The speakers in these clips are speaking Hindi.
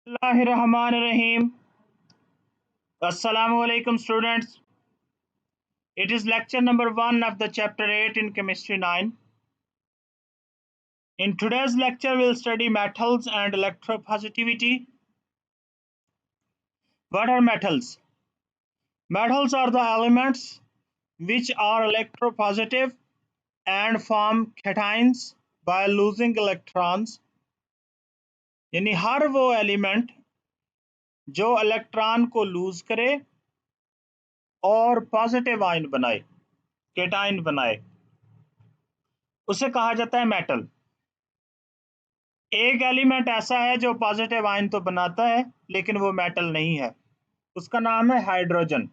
Bismillahirrahmanirrahim. Assalamu alaikum students. It is lecture number 1 of the chapter 8 in chemistry 9. In today's lecture we'll study metals and electropositivity. What are metals? Metals are the elements which are electropositive and form cations by losing electrons. यानी हर वो एलिमेंट जो इलेक्ट्रॉन को लूज करे और पॉजिटिव आयन बनाए, केटाइन बनाए, उसे कहा जाता है मेटल। एक एलिमेंट ऐसा है जो पॉजिटिव आयन तो बनाता है लेकिन वो मेटल नहीं है, उसका नाम है हाइड्रोजन।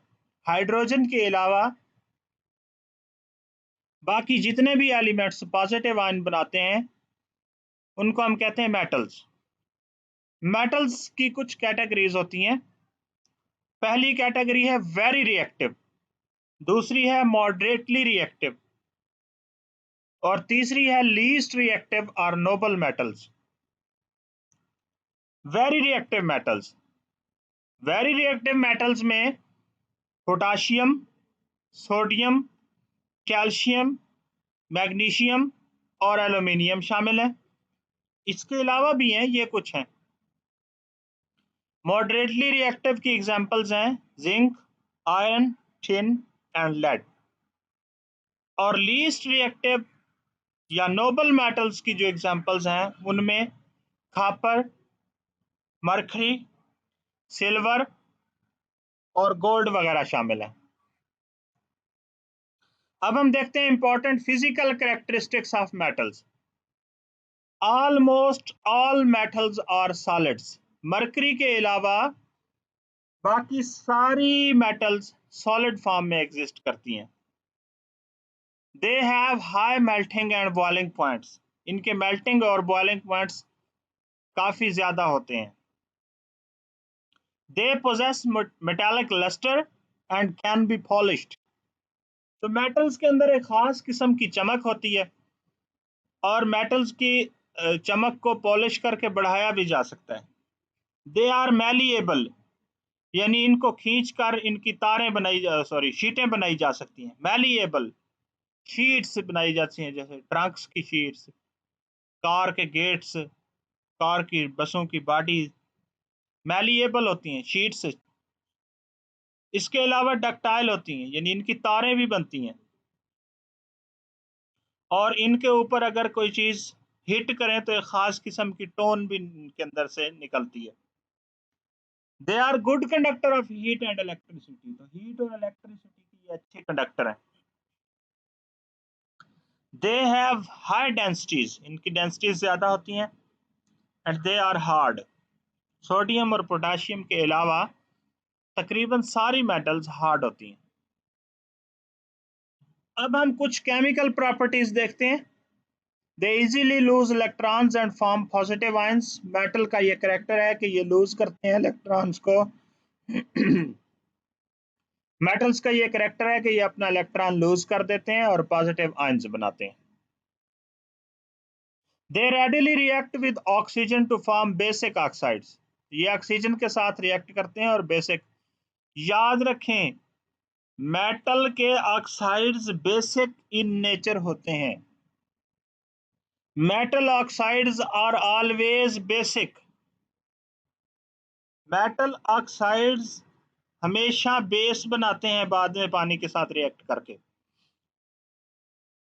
हाइड्रोजन के अलावा बाकी जितने भी एलिमेंट्स पॉजिटिव आयन बनाते हैं उनको हम कहते हैं मेटल्स। मेटल्स की कुछ कैटेगरीज होती हैं। पहली कैटेगरी है वेरी रिएक्टिव, दूसरी है मॉडरेटली रिएक्टिव और तीसरी है लीस्ट रिएक्टिव और noble metals. Very reactive metals, very reactive metals में पोटाशियम, सोडियम, कैल्शियम, मैग्नीशियम और एल्यूमिनियम शामिल है। इसके अलावा भी हैं, ये कुछ हैं। मॉडरेटली रिएक्टिव की एग्जांपल्स हैं zinc, iron, tin and lead. और लीस्ट रिएक्टिव या नोबल मेटल्स की जो एग्जांपल्स हैं उनमें कॉपर, मरकरी, सिल्वर और गोल्ड वगैरह शामिल है। अब हम देखते हैं important physical characteristics of metals. Almost all metals are solids. Mercury के अलावा बाकी सारी मेटल्स सॉलिड फॉर्म में एग्जिस्ट करती हैं। They have high melting and boiling points. इनके मेल्टिंग और बॉइलिंग पॉइंट्स काफी ज्यादा होते हैं। They possess metallic lustre and can be polished. तो मेटल्स के अंदर एक खास किस्म की चमक होती है और मेटल्स की चमक को पॉलिश करके बढ़ाया भी जा सकता है। दे आर मैलिएबल, यानी इनको खींचकर इनकी तारें शीटें बनाई जा सकती हैं। मैलिएबल शीट्स बनाई जाती हैं, जैसे ट्रंक्स की शीट्स, कार के गेट्स, कार की बसों की बॉडी मैलिएबल होती हैं शीट्स। इसके अलावा डक्टाइल होती हैं, यानी इनकी तारें भी बनती हैं और इनके ऊपर अगर कोई चीज हिट करें तो एक खास किस्म की टोन भी इनके अंदर से निकलती है। They are good conductor of heat and electricity. तो हीट और इलेक्ट्रिसिटी की अच्छे कंडक्टर हैं। दे हैव हाई डेंसिटीज, इनकी डेंसिटीज ज्यादा होती हैं। And they are hard. Sodium और पोटाशियम के अलावा तकरीबन सारी मेटल्स हार्ड होती हैं। अब हम कुछ केमिकल प्रॉपर्टीज देखते हैं। They easily loose electrons and form positive ions. Metal का ये करेक्टर है कि ये लूज करते हैं इलेक्ट्रॉन्स को। मेटल्स का ये करेक्टर है कि ये अपना इलेक्ट्रॉन लूज कर देते हैं और पॉजिटिव आयंस बनाते हैं। They readily react with oxygen to form basic oxides. ये ऑक्सीजन के साथ रिएक्ट करते हैं और बेसिक। याद रखें, मेटल के ऑक्साइड्स बेसिक इन नेचर होते हैं। Metal oxides are always basic. Metal oxides हमेशा बेस बनाते हैं बाद में पानी के साथ रिएक्ट करके।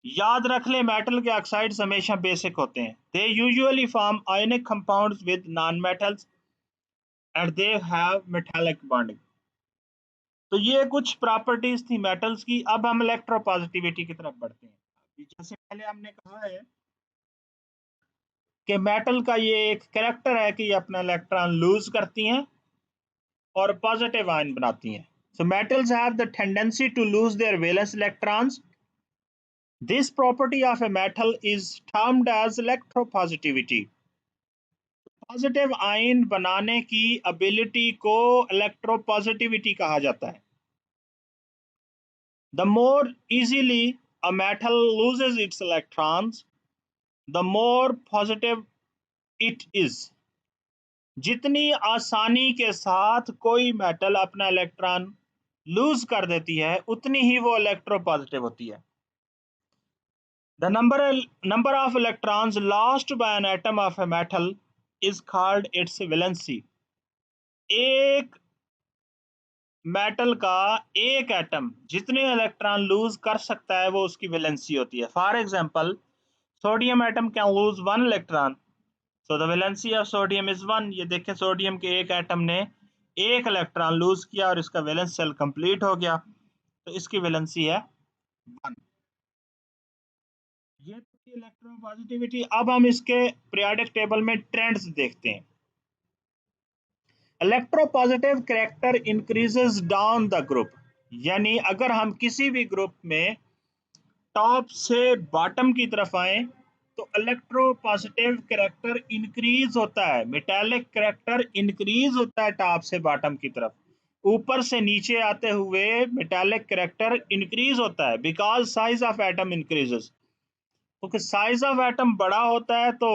याद रख ले, मेटल के ऑक्साइड्स हमेशा बेसिक होते हैं। They usually form ionic compounds with non metals and they have metallic bonding. तो ये कुछ प्रॉपर्टीज थी मेटल्स की। अब हम इलेक्ट्रोपॉजिटिविटी की तरफ बढ़ते हैं। जैसे पहले हमने कहा है कि मेटल का ये एक कैरेक्टर है कि ये अपना इलेक्ट्रॉन लूज करती हैं और पॉजिटिव आयन बनाती हैं। So metals have the tendency to lose their valence electrons. This property of a metal is termed as electropositivity. Positive ion बनाने की एबिलिटी को इलेक्ट्रोपॉजिटिविटी कहा जाता है। The more easily a metal loses its electrons, the more positive it is. जितनी आसानी के साथ कोई मेटल अपना इलेक्ट्रॉन लूज कर देती है उतनी ही वो इलेक्ट्रोपॉजिटिव होती है। The number of electrons lost by an atom of a metal is called its valency. एक मेटल का एक एटम जितने इलेक्ट्रॉन लूज कर सकता है वो उसकी वैलेंसी होती है। For example, sodium atom can lose 1 electron, so the valency of sodium is 1। ये देखें, सोडियम के एक एटम ने एक इलेक्ट्रॉन लूज किया और इसका वैलेंस शेल कंप्लीट हो गया, तो इसकी वैलेंसी है 1। ये तो इलेक्ट्रोपॉजिटिविटी। अब हम इसके पीरियोडिक टेबल में ट्रेंड्स देखते हैं। Electropositive character increases down the group, यानी अगर हम किसी भी ग्रुप में टॉप से बॉटम की तरफ आए तो इलेक्ट्रोपॉजिटिव कैरेक्टर इंक्रीज होता है, मेटालिक कैरेक्टर इंक्रीज होता है टॉप से बॉटम की तरफ। ऊपर से नीचे आते हुए मेटालिक कैरेक्टर इंक्रीज होता है because size of atom increases. क्योंकि साइज ऑफ एटम बड़ा होता है तो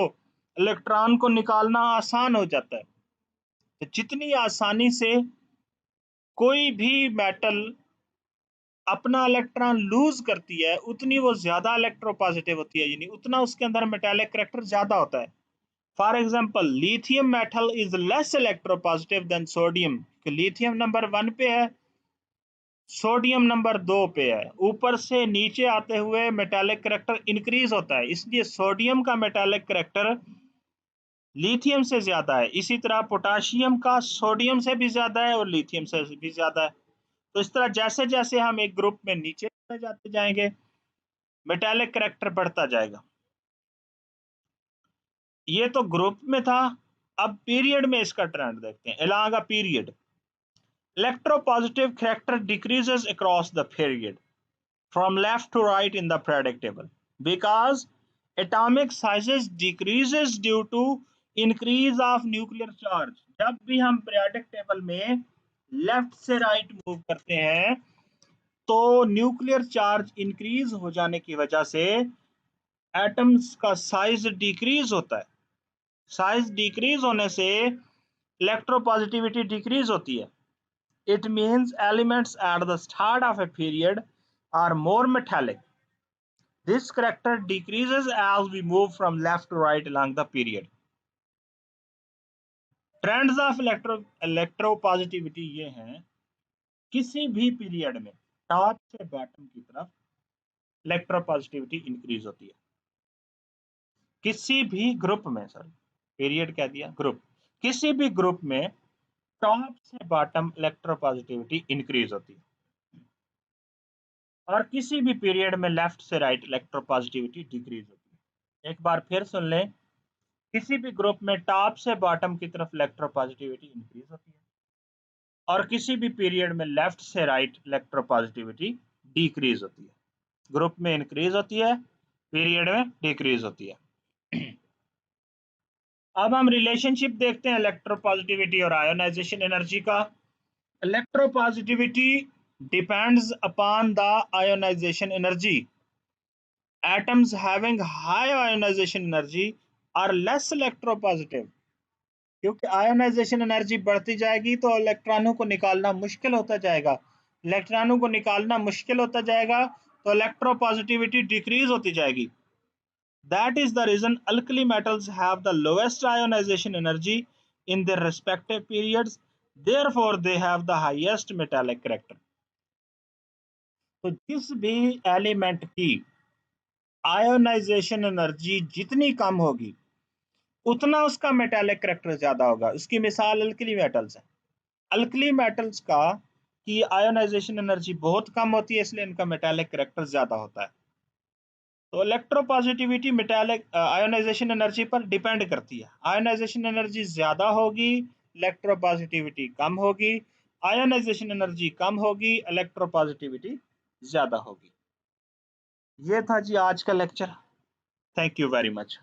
इलेक्ट्रॉन को निकालना आसान हो जाता है। तो जितनी आसानी से कोई भी मेटल अपना इलेक्ट्रॉन लूज करती है उतनी वो ज्यादा इलेक्ट्रोपॉजिटिव होती है, यानी उतना उसके अंदर मेटालिक कैरेक्टर ज्यादा होता है। For example, lithium metal is less electropositive than sodium. Lithium number 1 पे है, सोडियम नंबर 2 पे है। ऊपर से नीचे आते हुए मेटालिक कैरेक्टर इंक्रीज होता है, इसलिए सोडियम का मेटालिक कैरेक्टर लिथियम से ज्यादा है। इसी तरह पोटाशियम का सोडियम से भी ज्यादा है और लिथियम से भी ज्यादा है। तो इस तरह जैसे जैसे हम एक ग्रुप में नीचे जाते जाएंगे मेटालिक कैरेक्टर बढ़ता जाएगा। ये तो ग्रुप में था। अब पीरियड में इसका ट्रेंड देखते हैं। Along a period, electropositive character decreases across the period from left to right in the periodic table because atomic sizes decreases due to increase of nuclear charge। जब भी हम periodic table में लेफ्ट से राइट मूव करते हैं तो न्यूक्लियर चार्ज इंक्रीज हो जाने की वजह से एटम्स का साइज डिक्रीज होता है। साइज डिक्रीज होने से इलेक्ट्रोपॉजिटिविटी डिक्रीज होती है। It means elements at the start of a period are more metallic. This character decreases as we move from left to right along the period. Trends of electropositivity ये हैं, किसी भी पीरियड में टॉप से बॉटम की तरफ इलेक्ट्रोपॉजिटिविटी इंक्रीज होती है। किसी भी ग्रुप में, सॉरी पीरियड कह दिया, ग्रुप, किसी भी ग्रुप में टॉप से बॉटम इलेक्ट्रोपॉजिटिविटी इंक्रीज होती है और किसी भी पीरियड में लेफ्ट से राइट इलेक्ट्रोपॉजिटिविटी डिक्रीज होती है। एक बार फिर सुन लें, किसी भी ग्रुप में टॉप से बॉटम की तरफ इलेक्ट्रोपॉजिटिविटी इंक्रीज होती है और किसी भी पीरियड में लेफ्ट से राइट इलेक्ट्रोपॉजिटिविटी डिक्रीज होती है। ग्रुप में इंक्रीज होती है, पीरियड में डिक्रीज होती है। अब हम रिलेशनशिप देखते हैं इलेक्ट्रोपॉजिटिविटी और आयोनाइजेशन एनर्जी का। Electropositivity depends upon the ionization energy. Atoms having high ionization energy are less electropositive. क्योंकि आयोनाइजेशन एनर्जी बढ़ती जाएगी तो इलेक्ट्रॉनों को निकालना मुश्किल होता जाएगा। इलेक्ट्रॉनों को निकालना मुश्किल होता जाएगा तो इलेक्ट्रोपॉजिटिविटी डिक्रीज होती जाएगी। That is the reason alkali metals have the lowest ionization energy in their respective periods. Therefore, they have the highest metallic character. तो जिस भी एलिमेंट की आयोनाइजेशन एनर्जी जितनी कम होगी उतना उसका मेटालिक कैरेक्टर ज्यादा होगा। इसकी मिसाल अल्कली मेटल्स है। अल्कली मेटल्स का की आयोनाइजेशन एनर्जी बहुत कम होती है, इसलिए इनका मेटालिक कैरेक्टर ज्यादा होता है। तो इलेक्ट्रोपॉजिटिविटी मेटालिक आयोनाइजेशन एनर्जी पर डिपेंड करती है। आयोनाइजेशन एनर्जी ज्यादा होगी, इलेक्ट्रोपॉजिटिविटी कम होगी। आयोनाइजेशन एनर्जी कम होगी, इलेक्ट्रोपॉजिटिविटी ज्यादा होगी। ये था जी आज का lecture. Thank you very much.